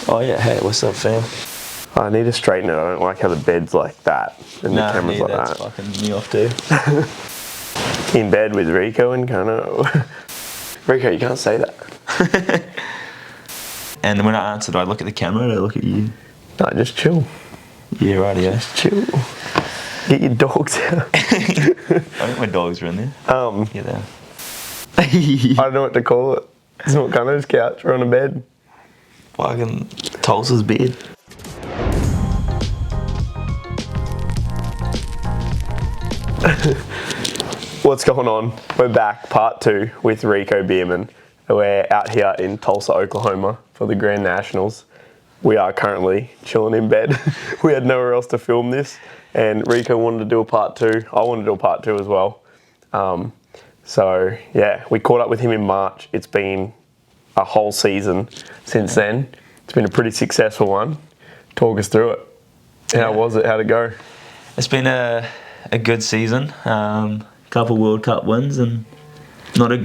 Oh yeah, hey, what's up, fam? I need to straighten it. I don't like how the bed's like that and the camera's like that's that. fucking me off too. In bed with Rico and Kano. Rico, you can't say that. And when I answered, I look at the camera and I look at you. No, just chill. Yeah, right, yeah. Just chill. Get your dogs out. I think my dogs are in there. Yeah, they are. I don't know what to call it. It's not Kano's couch. We're on a bed. Fucking Tulsa's bed. What's going on? We're back, part 2 with Rico Bearman. We're out here in Tulsa, Oklahoma for the Grand Nationals. We are currently chilling in bed. We had nowhere else to film this, and Rico wanted to do a part 2. I wanted to do a part 2 as well. So yeah, we caught up with him in March. It's been a whole season since then. It's been a pretty successful one. Talk us through it. How was it? How'd it go? It's been a good season. Couple World Cup wins and not a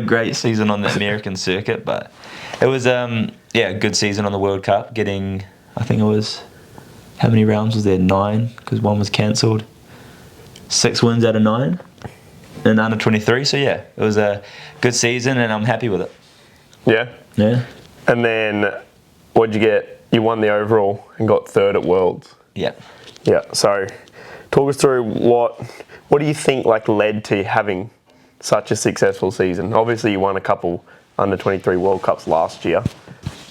great season on the American circuit, but it was a good season on the World Cup. Getting, I think it was, how many rounds was there? 9, because one was cancelled. 6 wins out of 9 in under 23. So yeah, it was a good season and I'm happy with it. Yeah. Yeah. And then what'd you get? You won the overall and got 3rd at Worlds. Yeah. Yeah. So talk us through what do you think led to having such a successful season? Obviously, you won a couple under 23 World Cups last year,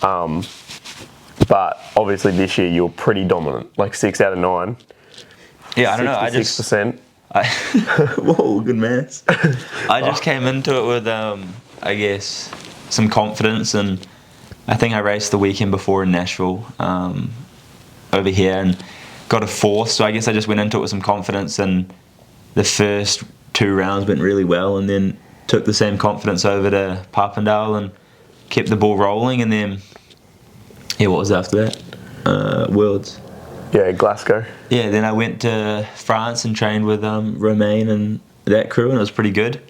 but obviously this year you were pretty dominant, 6 out of 9. Yeah, I don't know. 6%. Whoa, good maths. I just came into it with, I guess, some confidence, and I think I raced the weekend before in Nashville over here and got a 4th. So I guess I just went into it with some confidence, and the first 2 rounds went really well, and then took the same confidence over to Papendal and kept the ball rolling, and then what was after that? Worlds. Yeah, Glasgow. Yeah, then I went to France and trained with Romain and that crew, and it was pretty good.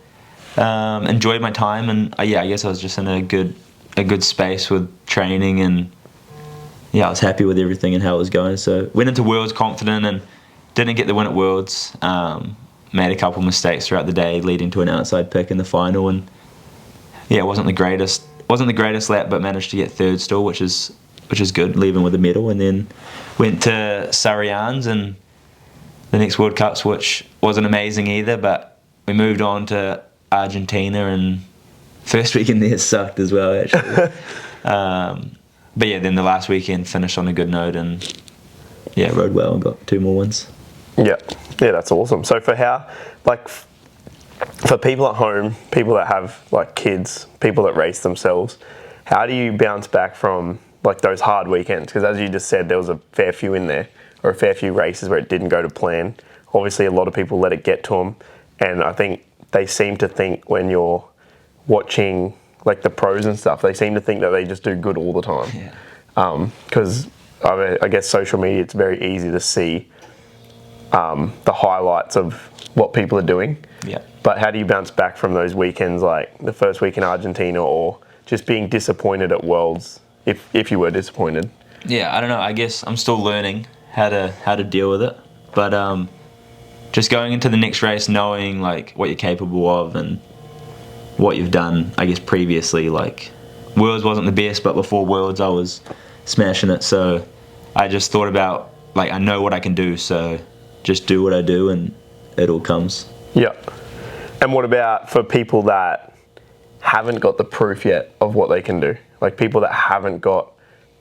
Enjoyed my time, and I guess I was just in a good space with training, and I was happy with everything and how it was going. So went into Worlds confident and didn't get the win at Worlds. Made a couple mistakes throughout the day, leading to an outside pick in the final, and it wasn't the greatest lap, but managed to get 3rd still, which is good, leaving with a medal. And then went to Sarajevo and the next World Cups, which wasn't amazing either, but we moved on to Argentina, and first weekend there sucked as well, actually. But yeah, then the last weekend finished on a good note, and rode well and got 2 more wins. Yeah, that's awesome. So for for people at home, people that have kids, people that race themselves, how do you bounce back from those hard weekends? Because as you just said, there was a fair few in there, or a fair few races where it didn't go to plan. Obviously, a lot of people let it get to them, and I think they seem to think when you're watching the pros and stuff, they seem to think that they just do good all the time. Yeah. Because I guess social media, it's very easy to see the highlights of what people are doing. Yeah. But how do you bounce back from those weekends, like the first week in Argentina, or just being disappointed at Worlds, if you were disappointed? Yeah, I don't know. I guess I'm still learning how to deal with it. But just going into the next race, knowing what you're capable of and what you've done, I guess previously. Worlds wasn't the best, but before Worlds I was smashing it. So I just thought about I know what I can do, so just do what I do and it all comes. Yeah. And what about for people that haven't got the proof yet of what they can do? People that haven't got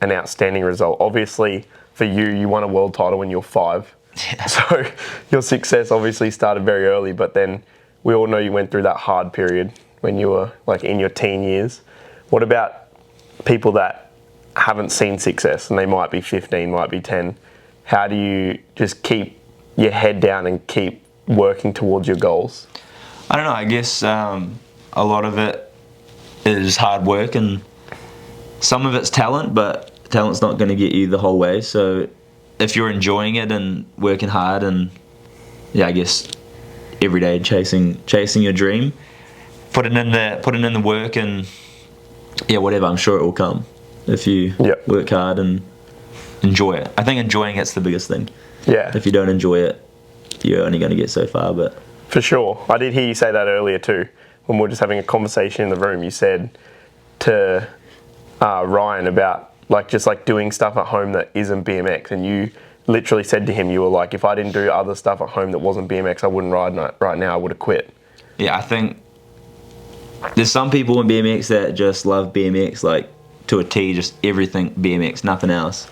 an outstanding result. Obviously, for you won a world title when you were 5. Yeah. So your success obviously started very early, but then we all know you went through that hard period when you were in your teen years. What about people that haven't seen success, and they might be 15, might be 10? How do you just keep your head down and keep working towards your goals? I don't know. I guess a lot of it is hard work, and some of it's talent, but talent's not going to get you the whole way. So if you're enjoying it and working hard, and I guess every day chasing your dream, putting in the work, and whatever, I'm sure it will come. if you work hard and enjoy it. I think enjoying it's the biggest thing. Yeah. If you don't enjoy it, you're only going to get so far. But for sure, I did hear you say that earlier too. When we were just having a conversation in the room, you said to Ryan about just doing stuff at home that isn't BMX, and you literally said to him, you were like, if I didn't do other stuff at home that wasn't BMX, I wouldn't ride right now. I would have quit. Yeah, I think there's some people in BMX that just love BMX to a T, just everything BMX, nothing else.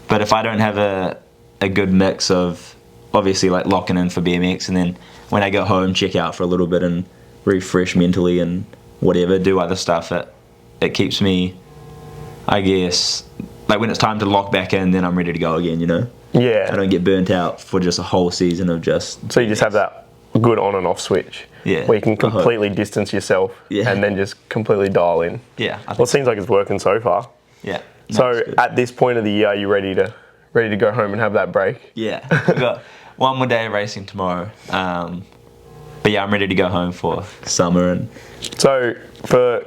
But if I don't have a good mix of obviously locking in for BMX, and then when I go home, check out for a little bit and refresh mentally and whatever, do other stuff, it keeps me, I guess, when it's time to lock back in, then I'm ready to go again, Yeah. I don't get burnt out for just a whole season of just... So you just have that good on and off switch. Yeah. Where you can completely distance yourself and then just completely dial in. Yeah. Well, it seems like it's working so far. Yeah. So at this point of the year, are you ready to go home and have that break? Yeah. We've got one more day of racing tomorrow. But yeah, I'm ready to go home for summer. And so for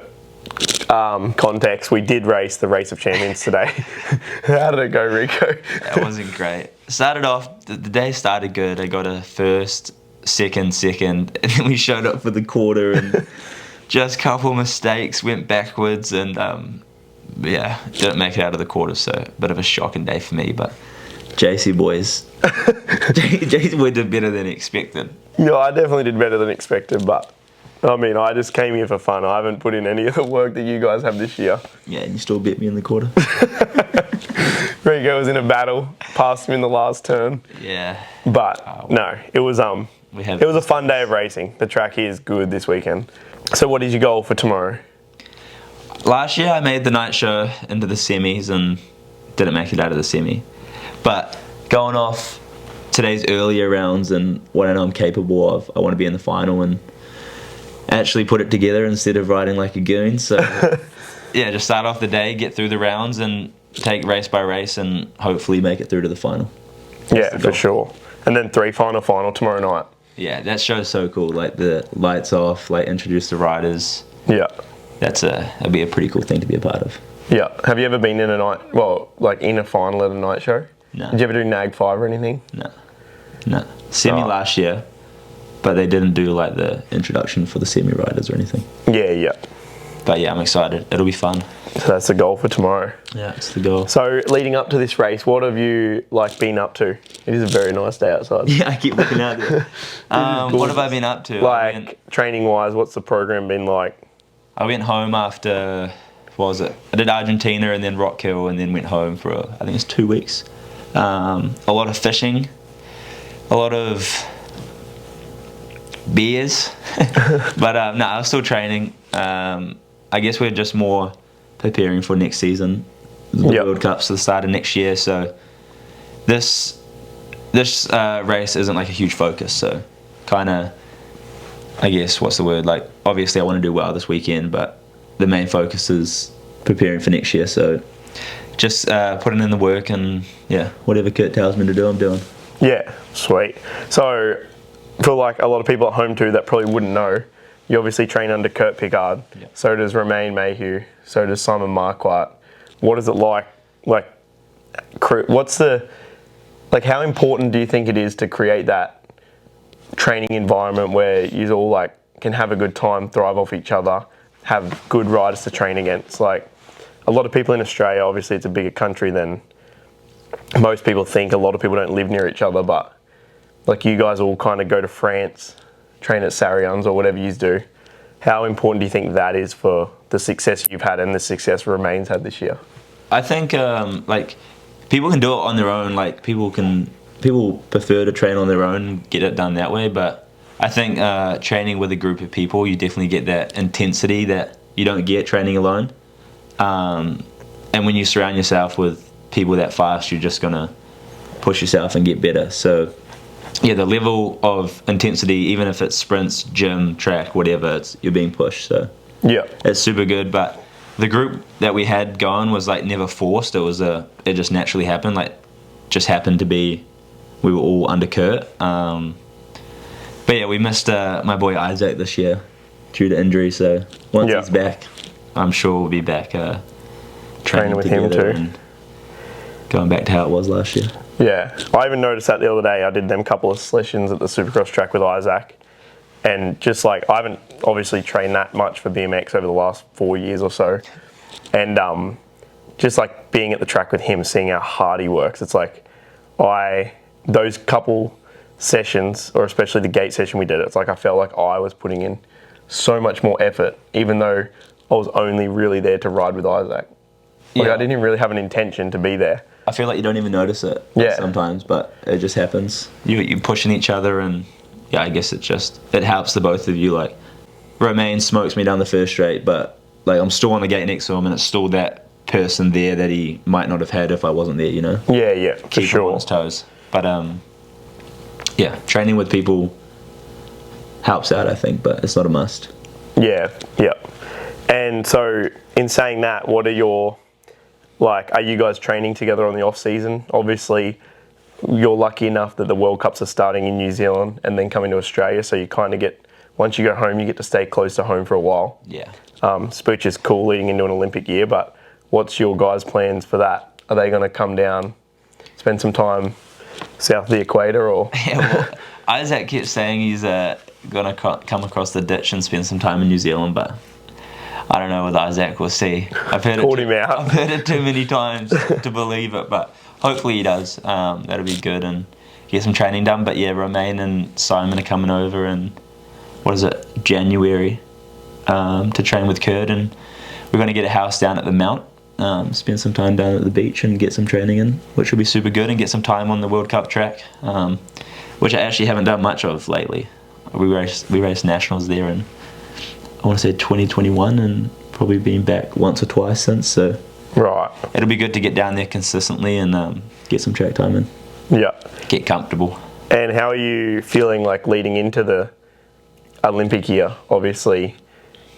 context, we did race the Race of Champions today. How did it go, Rico? It wasn't great. Started off, the day started good. I got a first, second, and then we showed up for the quarter and just a couple mistakes, went backwards, and didn't make it out of the quarter, so a bit of a shocking day for me. But JC boys did better than expected. No, I definitely did better than expected, but I mean, I just came here for fun. I haven't put in any of the work that you guys have this year. Yeah, and you still beat me in the quarter. Rico was in a battle, passed him in the last turn. Yeah. But no, it was a fun day of racing. The track here is good this weekend. So what is your goal for tomorrow? Last year I made the night show into the semis and didn't make it out of the semi. But going off today's earlier rounds and what I know I'm capable of, I want to be in the final and actually put it together instead of riding like a goon. So yeah, just start off the day, get through the rounds and take race by race and hopefully make it through to the final. Yeah, for sure. And then final tomorrow night. Yeah, that show's so cool. The lights off, introduce the riders. Yeah. That'd be a pretty cool thing to be a part of. Yeah. Have you ever been in in a final at a night show? No. Did you ever do NAG 5 or anything? No. Semi last year, but they didn't do the introduction for the semi riders or anything. Yeah. But yeah, I'm excited. It'll be fun. So that's the goal for tomorrow. Yeah, it's the goal. So leading up to this race, what have you been up to? It is a very nice day outside. Yeah, I keep looking out there. What have I been up to? Training wise, what's the program been like? I went home after, what was it? I did Argentina and then Rock Hill and then went home for, I think it's 2 weeks. A lot of fishing, a lot of beers, but no, I was still training. I guess we're just more preparing for next season, the World Cups at the start of next year. So this race isn't a huge focus. So kind of, I guess, what's the word? Obviously I want to do well this weekend, but the main focus is preparing for next year. So just putting in the work and whatever Kurt tells me to do, I'm doing. Yeah, sweet. So for a lot of people at home too that probably wouldn't know, you obviously train under Kurt Piard. Yep. So does Romain Mayhew. So does Simon Marquardt. What is it like? What's the how important do you think it is to create that training environment where you all can have a good time, thrive off each other, have good riders to train against? A lot of people in Australia, obviously it's a bigger country than most people think. A lot of people don't live near each other, but you guys all kind of go to France, train at Sarion's or whatever you do. How important do you think that is for the success you've had and the success Romain's had this year? I think people can do it on their own. People prefer to train on their own, get it done that way. But I think training with a group of people, you definitely get that intensity that you don't get training alone. And when you surround yourself with people that fast, you're just gonna push yourself and get better. So yeah, the level of intensity, even if it's sprints, gym, track, whatever, you're being pushed. So yeah, it's super good. But the group that we had going was never forced. It just naturally happened. Just happened to be, we were all under Kurt. But yeah, we missed my boy Isaac this year due to injury. So once he's back, I'm sure we'll be back training with him together too. and going back to how it was last year. Yeah, I even noticed that the other day. I did them couple of sessions at the Supercross track with Isaac, and just like I haven't obviously trained that much for BMX over the last 4 years or so, and just like being at the track with him, seeing how hard he works. It's like those couple sessions, or especially the gate session we did, it's like I felt like I was putting in so much more effort, even though I was only really there to ride with Isaac. Like, Yeah. I didn't even really have an intention to be there. I feel like you don't even notice it sometimes, but it just happens. You're pushing each other, and yeah, I guess it helps the both of you. Like, Romain smokes me down the first straight, but like I'm still on the gate next to him, and it's still that person there that he might not have had if I wasn't there, you know? Yeah, for Keep him sure. on his toes. But yeah, training with people helps out, I think, but it's not a must. Yeah. And so, in saying that, what are your, like, are you guys training together on the off season? Obviously, you're lucky enough that the World Cups are starting in New Zealand and then coming to Australia, so you kind of get, once you go home, you get to stay close to home for a while. Yeah. Which is cool leading into an Olympic year, but what's your guys' plans for that? Are they going to come down, spend some time south of the equator, or? Yeah, well, Isaac keeps saying he's going to come across the ditch and spend some time in New Zealand, but I don't know with Isaac, we'll see. I've heard I've heard it too many times to believe it, but hopefully he does. That'll be good and get some training done. But yeah, Romain and Simon are coming over in, January, to train with Kurt, and we're going to get a house down at the Mount, spend some time down at the beach and get some training in, which will be super good, and get some time on the World Cup track, which I actually haven't done much of lately. We raced nationals there in, I want to say 2021, and probably been back once or twice since, so Right. it'll be good to get down there consistently and get some track time in. Yeah. Get comfortable. And how are you feeling like leading into the Olympic year? Obviously,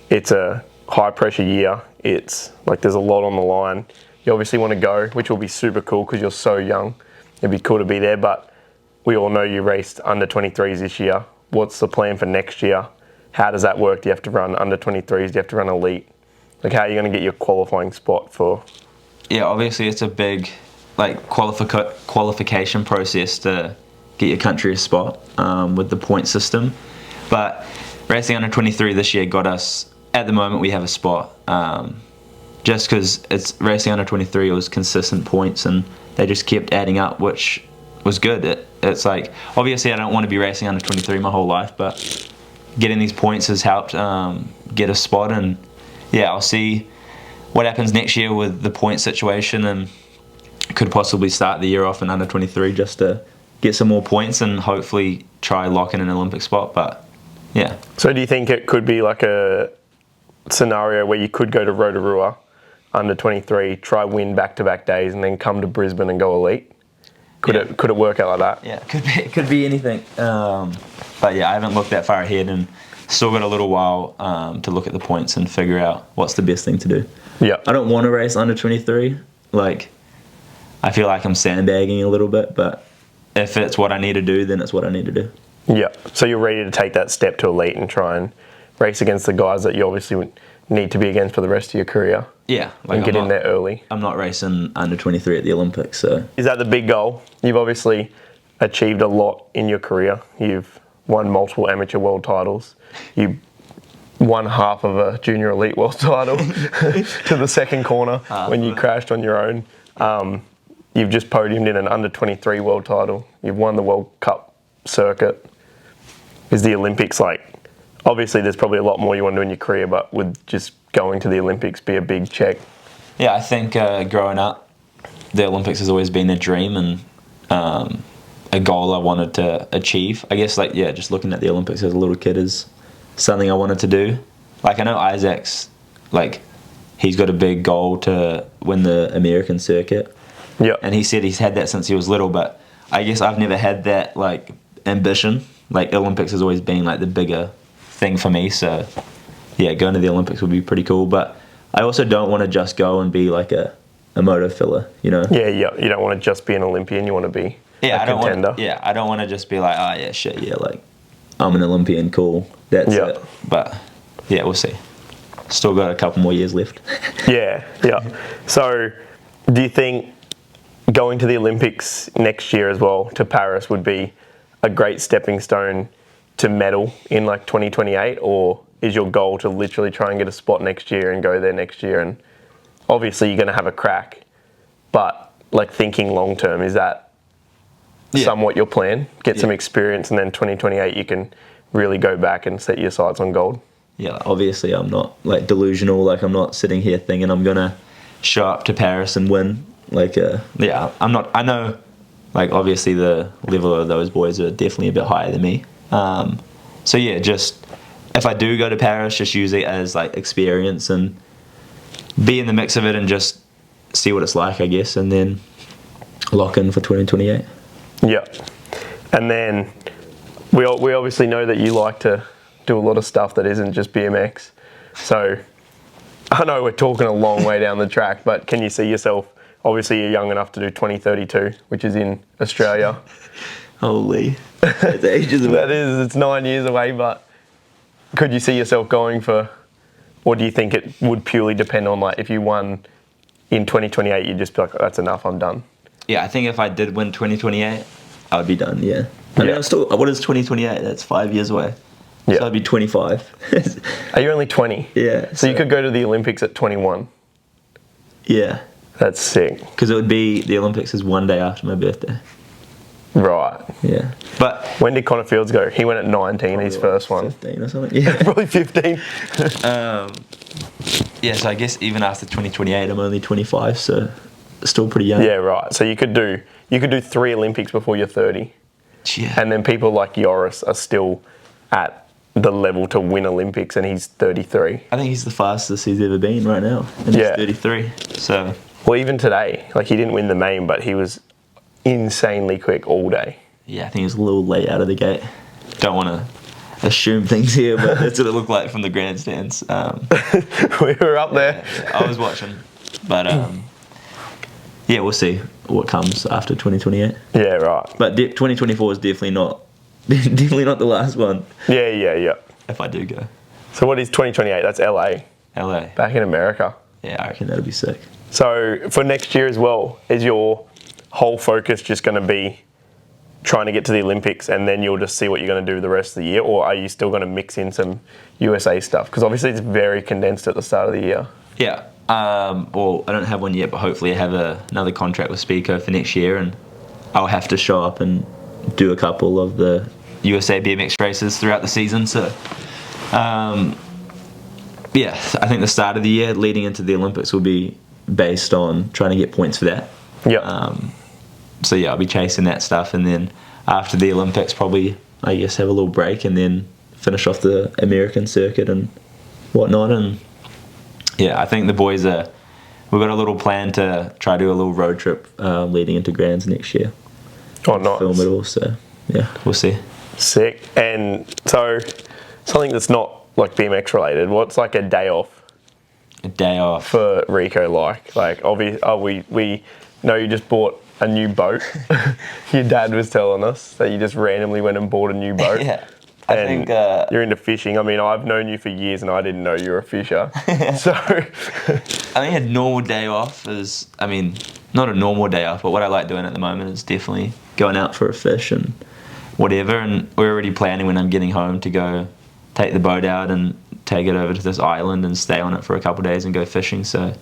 it's a high pressure year. It's like there's a lot on the line. You obviously want to go, which will be super cool because you're so young. It'd be cool to be there, but we all know you raced under 23s this year. What's the plan for next year? How does that work? Do you have to run under 23s? Do you have to run elite? Like, how are you going to get your qualifying spot for? Yeah, obviously it's a big qualification process to get your country a spot with the point system. But racing under 23 this year got us, at the moment we have a spot. Just because it's racing under 23, it was consistent points and they just kept adding up, which was good. It's like, obviously I don't want to be racing under 23 my whole life, but getting these points has helped get a spot, and yeah, I'll see what happens next year with the point situation, and could possibly start the year off in under 23 just to get some more points and hopefully try lock in an Olympic spot. But yeah. So do you think it could be like a scenario where you could go to Rotorua under 23, try win back-to-back days, and then come to Brisbane and go elite? Could it work out like that? Yeah, it could be anything. But yeah, I haven't looked that far ahead, and still got a little while to look at the points and figure out what's the best thing to do. Yeah. I don't want to race under 23. Like, I feel like I'm sandbagging a little bit, but if it's what I need to do, then it's what I need to do. Yeah. So you're ready to take that step to elite and try and race against the guys that you obviously would need to be against for the rest of your career. Yeah. And get in there early. I'm not racing under 23 at the Olympics, so. Is that the big goal? You've obviously achieved a lot in your career. You've won multiple amateur world titles. You won half of a junior elite world title to the second corner when you crashed on your own. You've just podiumed in an under 23 world title. You've won the World Cup circuit. Is the Olympics like, obviously there's probably a lot more you want to do in your career, but would just going to the Olympics be a big check? Yeah, I think growing up, the Olympics has always been a dream and a goal I wanted to achieve. I guess, like, yeah, just looking at the Olympics as a little kid is something I wanted to do. Like, I know Isaac's, like, he's got a big goal to win the American circuit. Yeah. And he said he's had that since he was little, but I guess I've never had that, like, ambition. Like, Olympics has always been, like, the bigger thing for me, so yeah, going to the Olympics would be pretty cool. But I also don't want to just go and be like a moto filler, you know? Yeah, you don't want to just be an Olympian, you want to be a contender. I don't want to just be like, oh yeah, shit, yeah, like, I'm an Olympian, cool, that's it. But yeah, we'll see. still got a couple more years left. Yeah. So, do you think going to the Olympics next year as well, to Paris, would be a great stepping stone to medal in like 2028, or is your goal to literally try and get a spot next year and go there next year? And obviously you're going to have a crack, but like thinking long term, is that somewhat your plan? Get some experience, and then 2028 you can really go back and set your sights on gold. Yeah, obviously I'm not like delusional. Like I'm not sitting here thinking I'm gonna show up to Paris and win. Like I'm not. I know, like obviously the level of those boys are definitely a bit higher than me. So yeah, just if I do go to Paris, just use it as like experience and be in the mix of it and just see what it's like, I guess, and then lock in for 2028. Yeah, and then we obviously know that you like to do a lot of stuff that isn't just BMX. So I know we're talking a long way down the track, but can you see yourself? Obviously, you're young enough to do 2032, which is in Australia. Holy, that's ages away. That is, it's 9 years away, but could you see yourself going for, or do you think it would purely depend on like if you won in 2028, you'd just be like, oh, that's enough, I'm done? Yeah, I think if I did win 2028, I would be done, yeah. I mean, I'm still, what is 2028? That's 5 years away. Yeah. So I'd be 25. Are you only 20? Yeah. So you could go to the Olympics at 21? Yeah. That's sick. Because it would be, the Olympics is one day after my birthday. Right. Yeah. But when did Connor Fields go? He went at 19, his first one. 15 or something. Yeah. Probably 15. Yeah, so I guess even after 2028, I'm only 25, so still pretty young. Yeah, right. So you could do 3 Olympics before you're 30. Yeah. And then people like Joris are still at the level to win Olympics, and he's 33. I think he's the fastest he's ever been right now, and he's 33. So. Well, even today, like he didn't win the main, but he was insanely quick all day. Yeah, I think he was a little late out of the gate. Don't want to assume things here, but that's what it looked like from the grandstands. We were up there. Yeah, I was watching, but yeah, we'll see what comes after 2028. Yeah, right. But 2024 is definitely not the last one. Yeah. If I do go. So what is 2028? That's LA. LA. Back in America. Yeah, I reckon that'll be sick. So for next year as well, is your whole focus just going to be trying to get to the Olympics and then you'll just see what you're going to do the rest of the year, or are you still going to mix in some USA stuff? Because obviously it's very condensed at the start of the year. Yeah. Well, I don't have one yet, but hopefully I have another contract with Speedco for next year, and I'll have to show up and do a couple of the USA BMX races throughout the season. So, yeah, I think the start of the year leading into the Olympics will be based on trying to get points for that. Yeah. So yeah, I'll be chasing that stuff, and then after the Olympics, probably I guess have a little break and then finish off the American circuit and whatnot. And yeah, I think the boys we've got a little plan to try to do a little road trip leading into Grands next year. Oh, nice. Film it all. So yeah, we'll see. Sick. And so something that's not like BMX related. What's like a day off? A day off for Rico, like obviously, we know you just bought a new boat. Your dad was telling us that you just randomly went and bought a new boat. Yeah, I think you're into fishing. I mean, I've known you for years, and I didn't know you were a fisher. So, I think a normal day off is, I mean, not a normal day off, but what I like doing at the moment is definitely going out for a fish and whatever. And we're already planning when I'm getting home to go take the boat out and take it over to this island and stay on it for a couple of days and go fishing. So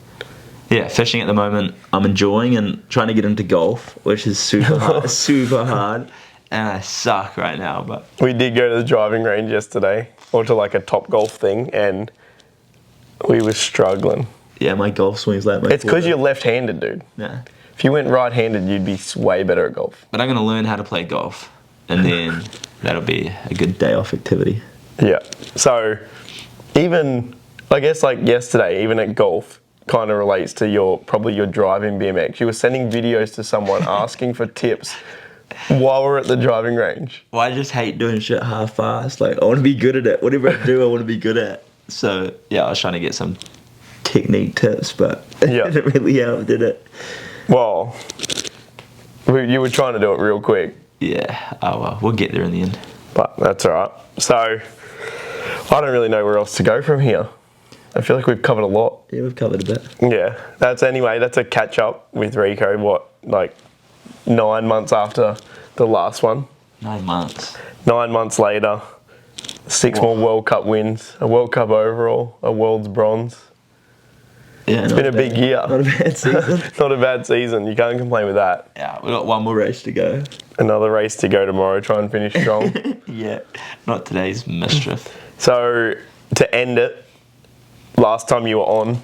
yeah, fishing at the moment I'm enjoying, and trying to get into golf, which is super hard, and I suck right now. But we did go to the driving range yesterday, or to like a Top Golf thing, and we were struggling. Yeah, my golf swing's like my It's because you're left-handed, dude. Yeah. If you went right-handed, you'd be way better at golf. But I'm going to learn how to play golf, and then that'll be a good day off activity. Yeah. So even, I guess like yesterday, even at golf, kind of relates to probably your driving BMX. You were sending videos to someone asking for tips while we're at the driving range. Well, I just hate doing shit half-assed. Like, I want to be good at it. Whatever I do, I want to be good at. So, yeah, I was trying to get some technique tips, but it didn't really help, did it? Well, you were trying to do it real quick. Yeah, oh well, we'll get there in the end. But that's all right. So, I don't really know where else to go from here. I feel like we've covered a lot. Yeah, we've covered a bit. Yeah, that's a catch up with Rico. What, like 9 months after the last one? 9 months. 9 months later, 6 more World Cup wins, a World Cup overall, a World's bronze. Yeah, It's been a big year. Not a bad season. Not a bad season. You can't complain with that. Yeah, we've got one more race to go. Another race to go tomorrow. Try and finish strong. Yeah, not today's mischief. So to end it, last time you were on,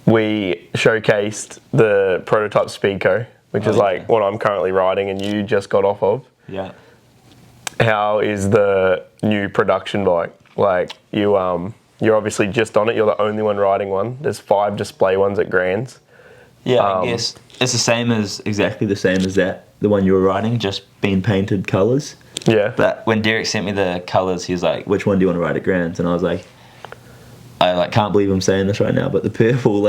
we showcased the prototype Speedco, which is like what I'm currently riding and you just got off of. Yeah. How is the new production bike? Like you're obviously just on it. You're the only one riding one. There's 5 display ones at Grands. Yeah, I guess it's exactly the same as that. The one you were riding, just been painted colours. Yeah. But when Derek sent me the colours, he was like, "Which one do you want to ride at Grands?" And I was like, "I can't believe I'm saying this right now, but the purple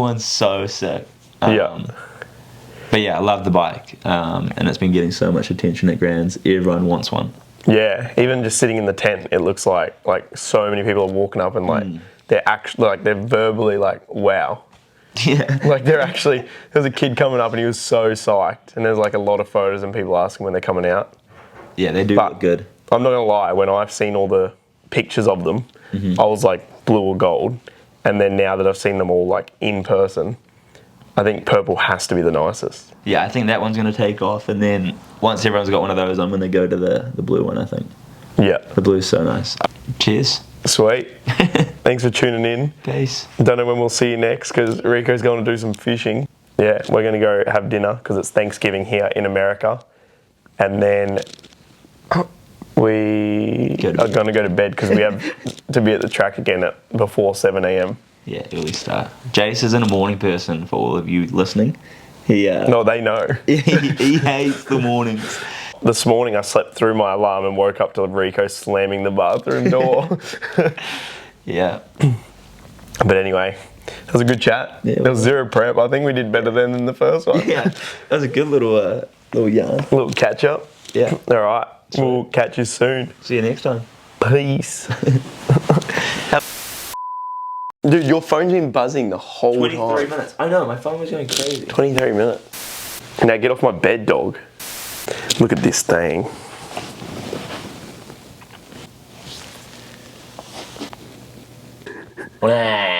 one's so sick." Yeah. But yeah, I love the bike, and it's been getting so much attention at Grands. Everyone wants one. Yeah, even just sitting in the tent, it looks like so many people are walking up and they're actually they're verbally like, wow. Yeah. Like there's a kid coming up and he was so psyched, and there's like a lot of photos and people asking when they're coming out. Yeah, they do look good. I'm not gonna lie, when I've seen all the pictures of them, I was like blue or gold, and then now that I've seen them all like in person, I think purple has to be the nicest. Yeah, I think that one's going to take off, and then once everyone's got one of those, I'm going to go to the blue one, I think. Yeah. The blue's so nice. Cheers. Sweet. Thanks for tuning in. Peace. Don't know when we'll see you next because Rico's going to do some fishing. Yeah, we're going to go have dinner because it's Thanksgiving here in America. And then we are going to go to bed because we have to be at the track again before 7 a.m. Yeah, early start. Jace isn't a morning person for all of you listening. No, they know. He hates the mornings. This morning I slept through my alarm and woke up to Rico slamming the bathroom door. Yeah. But anyway, it was a good chat. Yeah, there was 0 prep. I think we did better than in the first one. Yeah, that was a good little yarn. Little catch up. Yeah. All right. We'll catch you soon. See you next time. Peace. Dude, your phone's been buzzing the whole 23 time. minutes. I know, my phone was going crazy. 23 minutes. Now get off my bed, dog. Look at this thing. Wow.